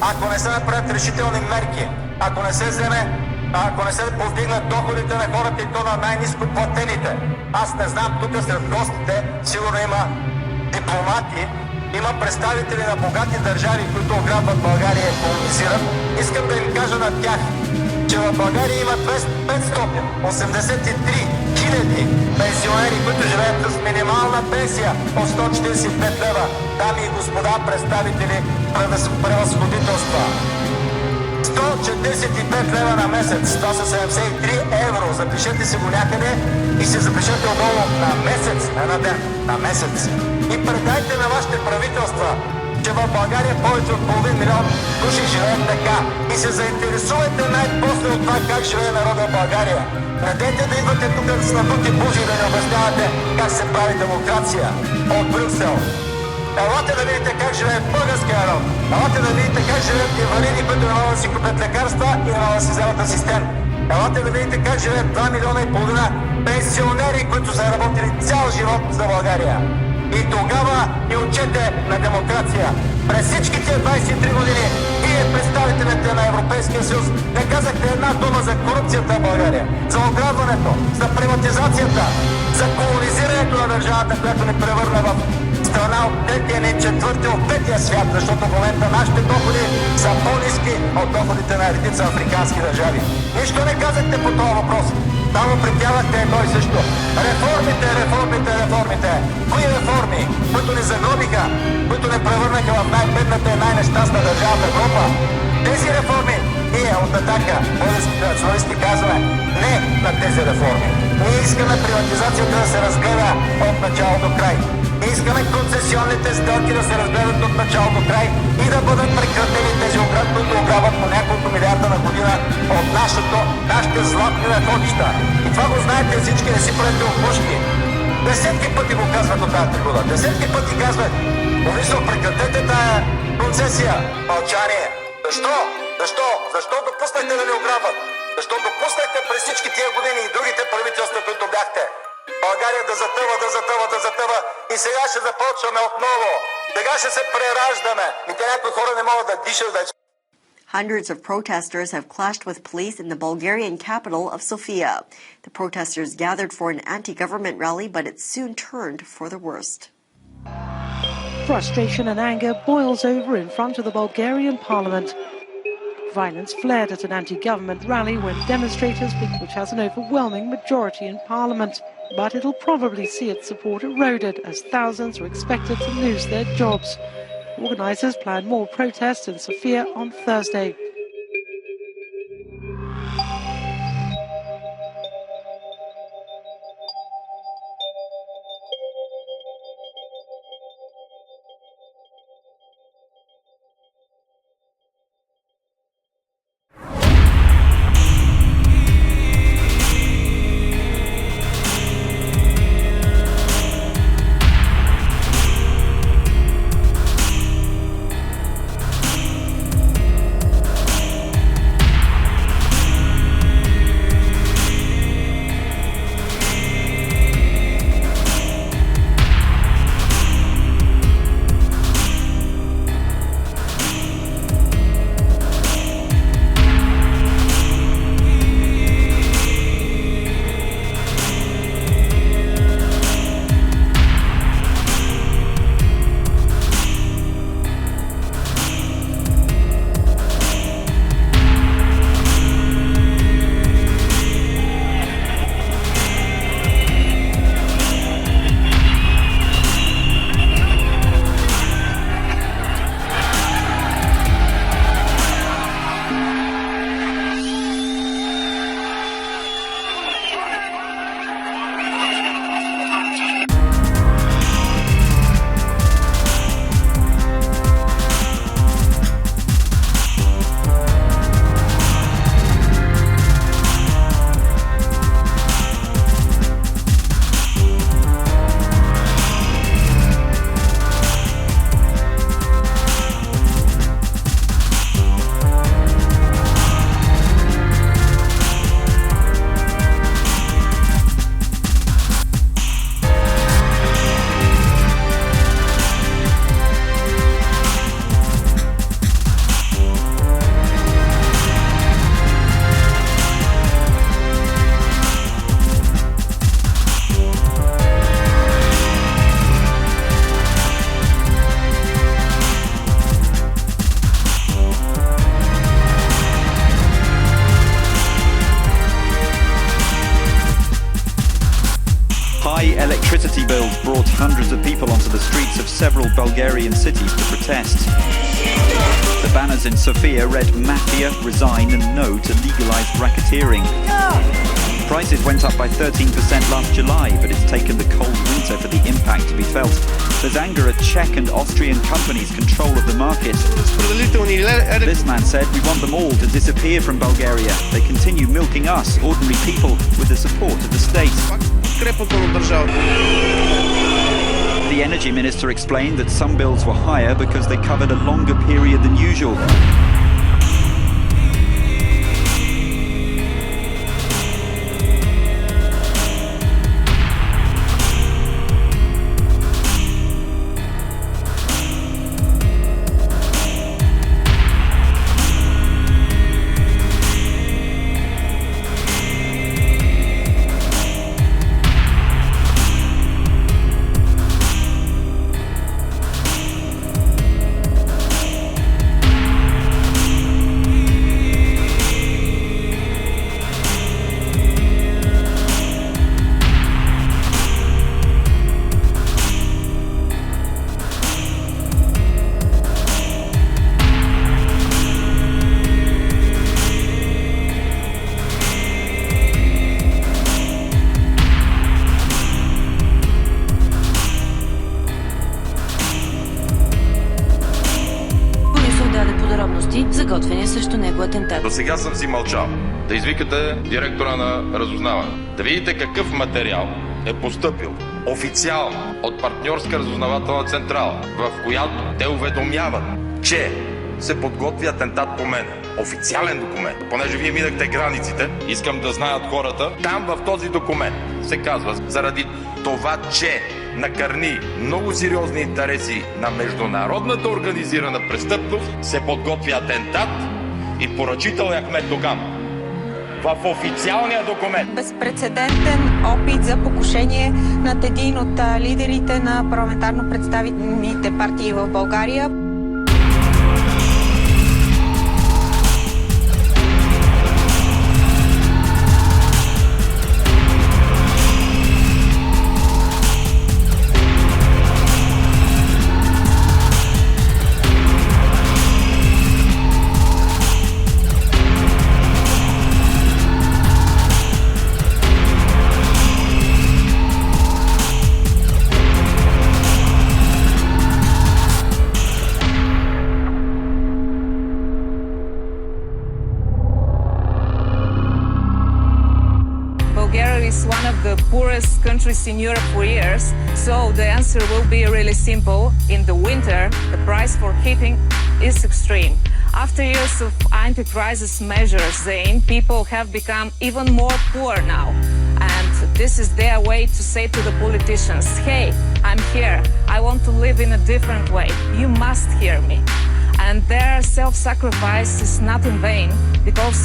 ако не се направят решителни мерки, ако не се повдигнат доходите на хората и то на най-ниско платените. Аз не знам, тук сред гостите сигурно има дипломати, има представители на богати държави, които ограбват България и колонизират. Искам да им кажа на тях, че в България има 583 хиляди пенсионери, които живеят с минимална пенсия от 145 лева. Дами и господа, представители превъзходителства. 145 лева на месец. Това са 73 евро. Запишете си го някъде и се запишете отдолу на месец, не на ден, на месец. И предайте на вашите правителства, че в България повече от половин милион души живеят така. И се заинтересувайте най-после от това как живее народа в България. Не дейте да идвате тук с надути бужи да ни обяснявате как се прави демокрация от Брюксел. Елате да видите как живее българския народ. Елате да видите как живеят инвалиди, които не могат да си купят лекарства и не могат да си вземат асистент. Елате да видите как живеят 2,5 милиона пенсионери, които са работили цял живот за България. И тогава ни учете на демокрация. През всички тия 23 години вие, представителите на Европейския съюз, не казахте една дума за корупцията в България, за ограбването, за приватизацията, за колонизирането на държавата, която ни превърна в страна от третия, не четвърти, от петия свят, защото в момента нашите доходи са по-ниски от доходите на редица африкански държави. Нищо не казахте по този въпрос. Само притявахте едно и също. Реформите, реформите, реформите. Кои реформи, които ни загробиха, които ни превърнаха в най-бедната и най-нещастна държава в Европа? Тези реформи ние от Атака, българските националисти, казваме не на тези реформи. Ние искаме приватизацията да се разгледа от начало до край. Ние искаме концесионните сделки да се разгледат от начало до край и да бъдат прекратени тези огради, които ограбват по няколко милиарда на година от нашите златни находища. И това го знаете всички, не си правите обушки. Десетки пъти го казват от тази трибуна. Десетки пъти казват: Борисов, прекратете тая концесия. Мълчание. Защо? Защо? Защо допуснахте да ни ограбват? Защо допуснахте през всички тия години и другите правителства, които бяхте? България да затъва, да затъва, да затъва и сега ще започваме отново. Сега ще се прераждаме. И те някои хора не могат да дишат вече. Hundreds of protesters have clashed with police in the Bulgarian capital of Sofia. The protesters gathered for an anti-government rally, but it soon turned for the worst. Frustration and anger boils over in front of the Bulgarian parliament. Violence flared at an anti-government rally when demonstrators, which has an overwhelming majority in parliament. But it'll probably see its support eroded as thousands are expected to lose their jobs. Organisers plan more protests in Sofia on Thursday. hundreds of people onto the streets of several Bulgarian cities to protest. The banners in Sofia read "Mafia, resign" and "No to legalized racketeering." Prices went up by 13% last July, but it's taken the cold winter for the impact to be felt. There's anger at Czech and Austrian companies' control of the market. This man said, "We want them all to disappear from Bulgaria. They continue milking us, ordinary people, with the support of the state." The energy minister explained that some bills were higher because they covered a longer period than usual. за готвения срещу него атентат. До сега съм си мълчал. Да извикате директора на разузнаване. Да видите какъв материал е постъпил официално от партньорска разузнавателна централа, в която те уведомяват, че се подготви атентат по мен. Официален документ. Понеже вие минахте границите, искам да знаят хората, там в този документ се казва, заради това, че накърни много сериозни интереси на международната организирана престъпност, се подготвя атентат и поръчител е Ахмед Доган. В официалния документ. Безпрецедентен опит за покушение над един от лидерите на парламентарно представителните партии в България. Bulgaria is one of the poorest countries in Europe for years, so the answer will be really simple. In the winter, the price for heating is extreme. After years of anti-crisis measures, people have become even more poor now. And this is their way to say to the politicians, hey, I'm here. I want to live in a different way. You must hear me. And their self-sacrifice is not in vain, because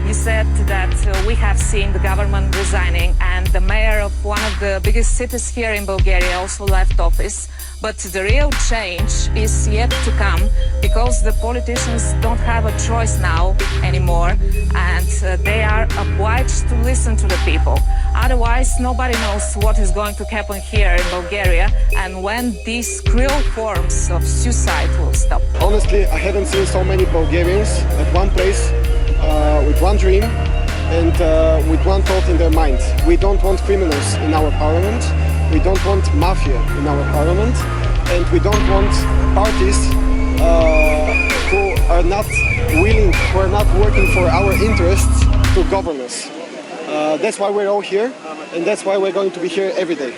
you said that we have seen the government resigning, and the mayor of one of the biggest cities here in Bulgaria also left office. But the real change is yet to come, because the politicians don't have a choice now anymore, and they are obliged to listen to the people. Otherwise, nobody knows what is going to happen here in Bulgaria and when these cruel forms of suicide will stop. Honestly, I haven't seen so many Bulgarians at one place with one dream and with one thought in their mind. We don't want criminals in our parliament. We don't want mafia in our parliament. And we don't want parties who are not willing, who are not working for our interests to govern us. That's why we're all here, and that's why we're going to be here every day.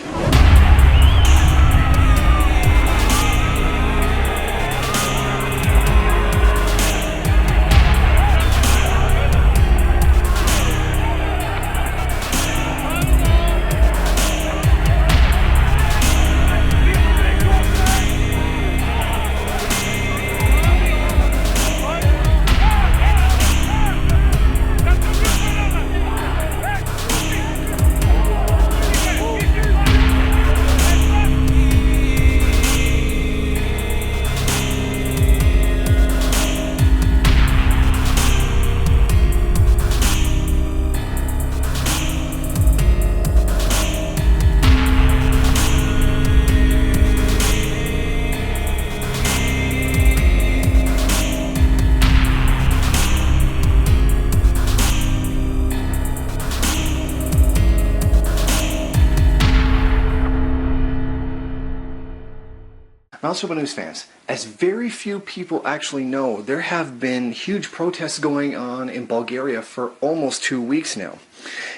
And also about news fans, as very few people actually know, there have been huge protests going on in Bulgaria for almost 2 weeks now.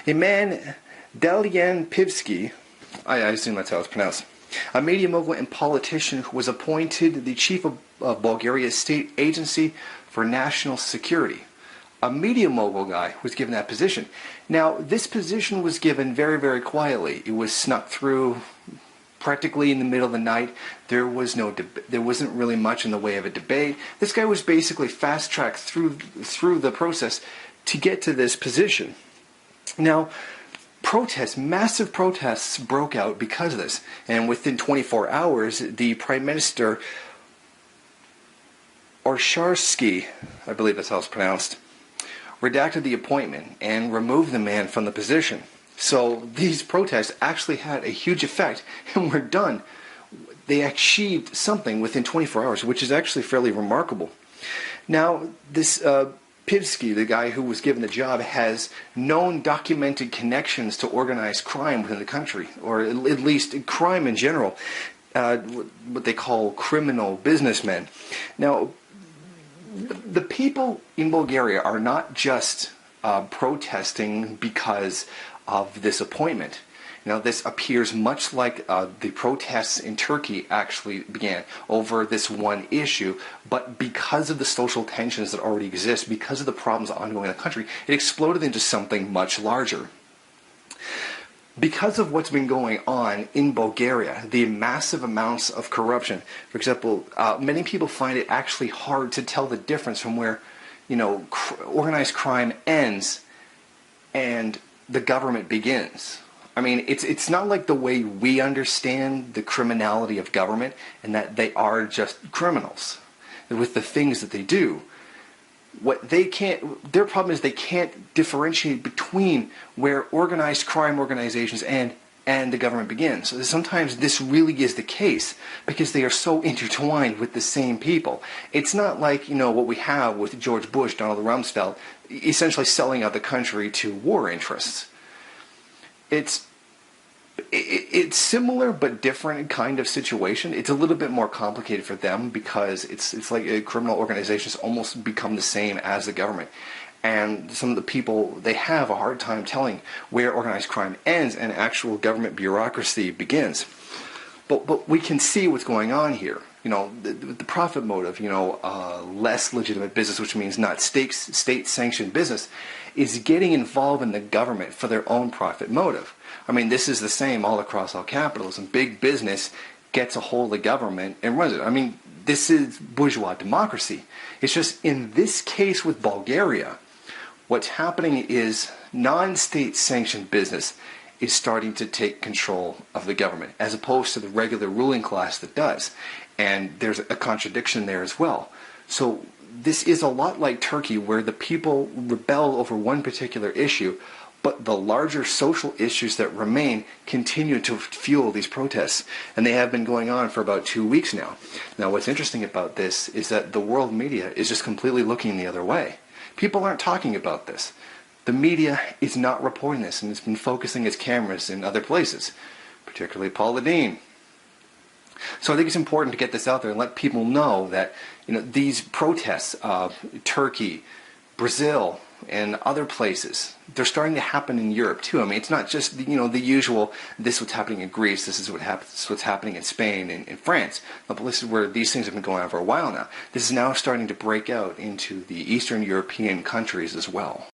A man, Dalian Pivsky, I assume that's how it's pronounced, a media mogul and politician who was appointed the chief of Bulgaria's state agency for national security. A media mogul guy was given that position. Now, this position was given very, very quietly. It was snuck through practically in the middle of the night. There wasn't really much in the way of a debate. This guy was basically fast-tracked through the process to get to this position. Now, massive protests broke out because of this. And within 24 hours, the Prime Minister, Orsharsky, I believe that's how it's pronounced, redacted the appointment and removed the man from the position. So these protests actually had a huge effect and were done. They achieved something within 24 hours, which is actually fairly remarkable. Now, this Pivsky, the guy who was given the job, has known documented connections to organized crime within the country, or at least crime in general, what they call criminal businessmen. Now, the people in Bulgaria are not just protesting because of this appointment. Now, this appears much like the protests in Turkey actually began over this one issue, but because of the social tensions that already exist, because of the problems ongoing in the country, it exploded into something much larger. Because of what's been going on in Bulgaria, the massive amounts of corruption, for example, many people find it actually hard to tell the difference from where, organized crime ends and the government begins. I mean, it's not like the way we understand the criminality of government, and that they are just criminals with the things that they do. Their problem is they can't differentiate between where organized crime organizations and the government begins. So sometimes this really is the case because they are so intertwined with the same people. It's not like, what we have with George Bush, Donald Rumsfeld, essentially selling out the country to war interests. It's similar but different kind of situation. It's a little bit more complicated for them because it's like criminal organizations almost become the same as the government. And some of the people, they have a hard time telling where organized crime ends and actual government bureaucracy begins. But we can see what's going on here. The profit motive, less legitimate business, which means not state-sanctioned business, is getting involved in the government for their own profit motive. I mean, this is the same all across all capitalism. Big business gets a hold of the government and runs it. I mean, this is bourgeois democracy. It's just in this case with Bulgaria, what's happening is non-state sanctioned business is starting to take control of the government, as opposed to the regular ruling class that does. And there's a contradiction there as well. So this is a lot like Turkey, where the people rebel over one particular issue, but the larger social issues that remain continue to fuel these protests. And they have been going on for about 2 weeks now. Now, what's interesting about this is that the world media is just completely looking the other way. People aren't talking about this. The media is not reporting this, and it's been focusing its cameras in other places, particularly Paula Deen. So I think it's important to get this out there and let people know that these protests of Turkey, Brazil, and other places, they're starting to happen in Europe too. I mean, it's not just the usual, this is what's happening in Greece, this is what's happening in Spain and in France. But this is where these things have been going on for a while now. This is now starting to break out into the Eastern European countries as well.